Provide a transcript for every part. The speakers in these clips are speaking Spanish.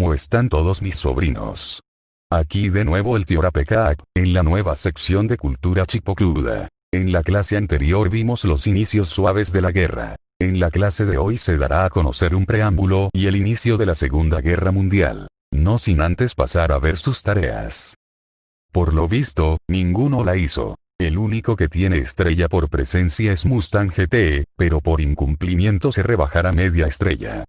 ¿Cómo están todos mis sobrinos? Aquí de nuevo el tío Rapekak, en la nueva sección de cultura chipocluda. En la clase anterior vimos los inicios suaves de la guerra. En la clase de hoy se dará a conocer un preámbulo y el inicio de la Segunda Guerra Mundial. No sin antes pasar a ver sus tareas. Por lo visto, ninguno la hizo. El único que tiene estrella por presencia es Mustang GT, pero por incumplimiento se rebajará media estrella.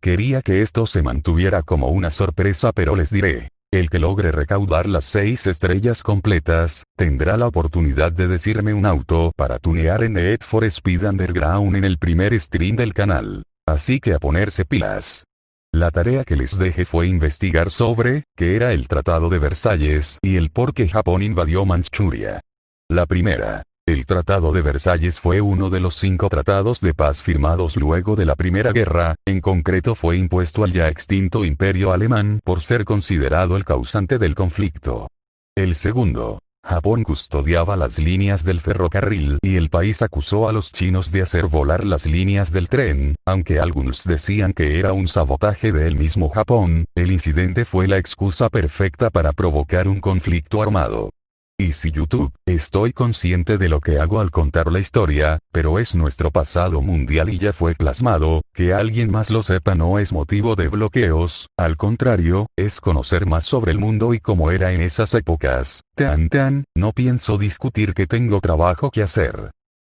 Quería que esto se mantuviera como una sorpresa, pero les diré. El que logre recaudar las 6 estrellas completas, tendrá la oportunidad de decirme un auto para tunear en Need for Speed Underground en el primer stream del canal. Así que a ponerse pilas. La tarea que les dejé fue investigar sobre qué era el Tratado de Versalles y el por qué Japón invadió Manchuria. La primera. El Tratado de Versalles fue uno de los 5 tratados de paz firmados luego de la Primera Guerra, en concreto fue impuesto al ya extinto Imperio Alemán por ser considerado el causante del conflicto. El segundo. Japón custodiaba las líneas del ferrocarril y el país acusó a los chinos de hacer volar las líneas del tren, aunque algunos decían que era un sabotaje del mismo Japón, el incidente fue la excusa perfecta para provocar un conflicto armado. Y si YouTube, estoy consciente de lo que hago al contar la historia, pero es nuestro pasado mundial y ya fue plasmado, que alguien más lo sepa no es motivo de bloqueos, al contrario, es conocer más sobre el mundo y cómo era en esas épocas. No pienso discutir que tengo trabajo que hacer.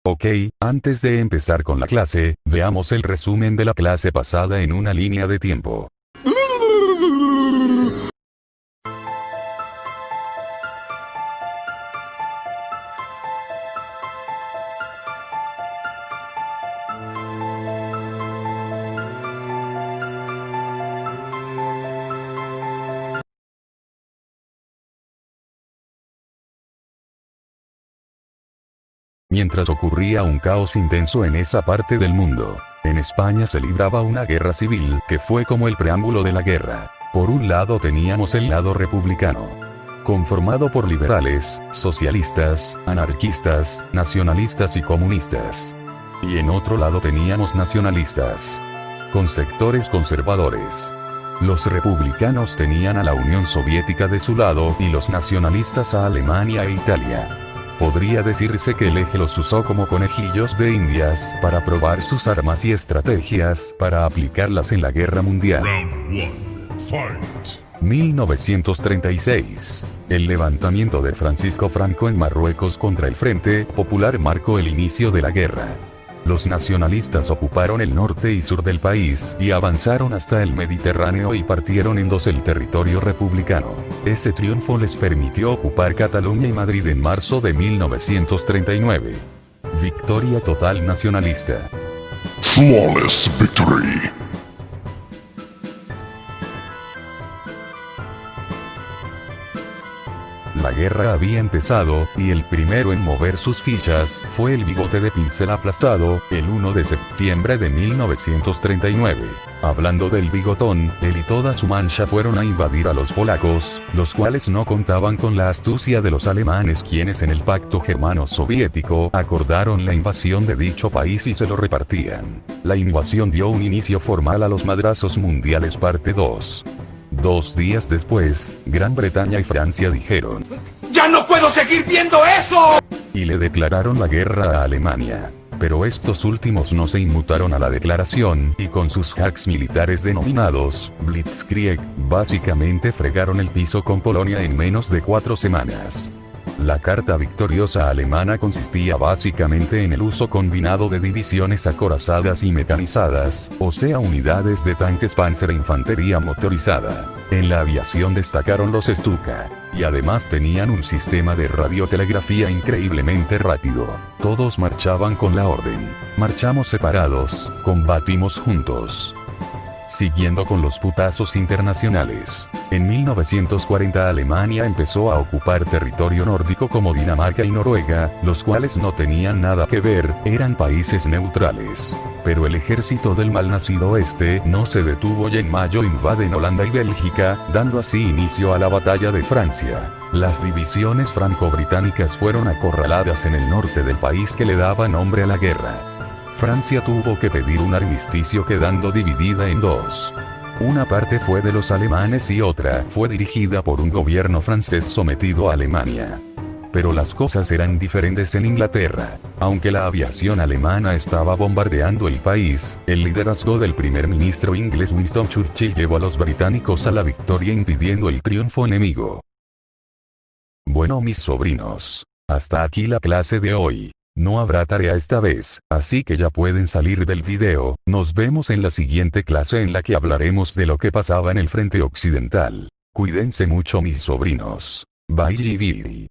Ok, antes de empezar con la clase, veamos el resumen de la clase pasada en una línea de tiempo. Mientras ocurría un caos intenso en esa parte del mundo, en España se libraba una guerra civil que fue como el preámbulo de la guerra. Por un lado teníamos el lado republicano, conformado por liberales, socialistas, anarquistas, nacionalistas y comunistas. Y en otro lado teníamos nacionalistas, con sectores conservadores. Los republicanos tenían a la Unión Soviética de su lado y los nacionalistas a Alemania e Italia. Podría decirse que el eje los usó como conejillos de indias para probar sus armas y estrategias para aplicarlas en la guerra mundial. Round 1. Fight. 1936. El levantamiento de Francisco Franco en Marruecos contra el Frente Popular marcó el inicio de la guerra. Los nacionalistas ocuparon el norte y sur del país y avanzaron hasta el Mediterráneo y partieron en dos el territorio republicano. Ese triunfo les permitió ocupar Cataluña y Madrid en marzo de 1939. Victoria total nacionalista. Flawless victory. La guerra había empezado, y el primero en mover sus fichas fue el bigote de pincel aplastado, el 1 de septiembre de 1939. Hablando del bigotón, él y toda su mancha fueron a invadir a los polacos, los cuales no contaban con la astucia de los alemanes, quienes en el pacto germano-soviético acordaron la invasión de dicho país y se lo repartían. La invasión dio un inicio formal a los madrazos mundiales parte 2. 2 días después, Gran Bretaña y Francia dijeron: ¡Ya no puedo seguir viendo eso! Y le declararon la guerra a Alemania. Pero estos últimos no se inmutaron a la declaración y con sus hacks militares denominados Blitzkrieg, básicamente fregaron el piso con Polonia en menos de 4 semanas. La carta victoriosa alemana consistía básicamente en el uso combinado de divisiones acorazadas y mecanizadas, o sea unidades de tanques Panzer e infantería motorizada. En la aviación destacaron los Stuka, y además tenían un sistema de radiotelegrafía increíblemente rápido. Todos marchaban con la orden: marchamos separados, combatimos juntos. Siguiendo con los putazos internacionales. En 1940 Alemania empezó a ocupar territorio nórdico como Dinamarca y Noruega, los cuales no tenían nada que ver, eran países neutrales. Pero el ejército del malnacido oeste no se detuvo y en mayo invaden Holanda y Bélgica, dando así inicio a la batalla de Francia. Las divisiones franco-británicas fueron acorraladas en el norte del país que le daba nombre a la guerra. Francia tuvo que pedir un armisticio quedando dividida en dos. Una parte fue de los alemanes y otra fue dirigida por un gobierno francés sometido a Alemania. Pero las cosas eran diferentes en Inglaterra. Aunque la aviación alemana estaba bombardeando el país, el liderazgo del primer ministro inglés Winston Churchill llevó a los británicos a la victoria impidiendo el triunfo enemigo. Bueno mis sobrinos, hasta aquí la clase de hoy. No habrá tarea esta vez, así que ya pueden salir del video. Nos vemos en la siguiente clase en la que hablaremos de lo que pasaba en el frente occidental. Cuídense mucho mis sobrinos. Bye.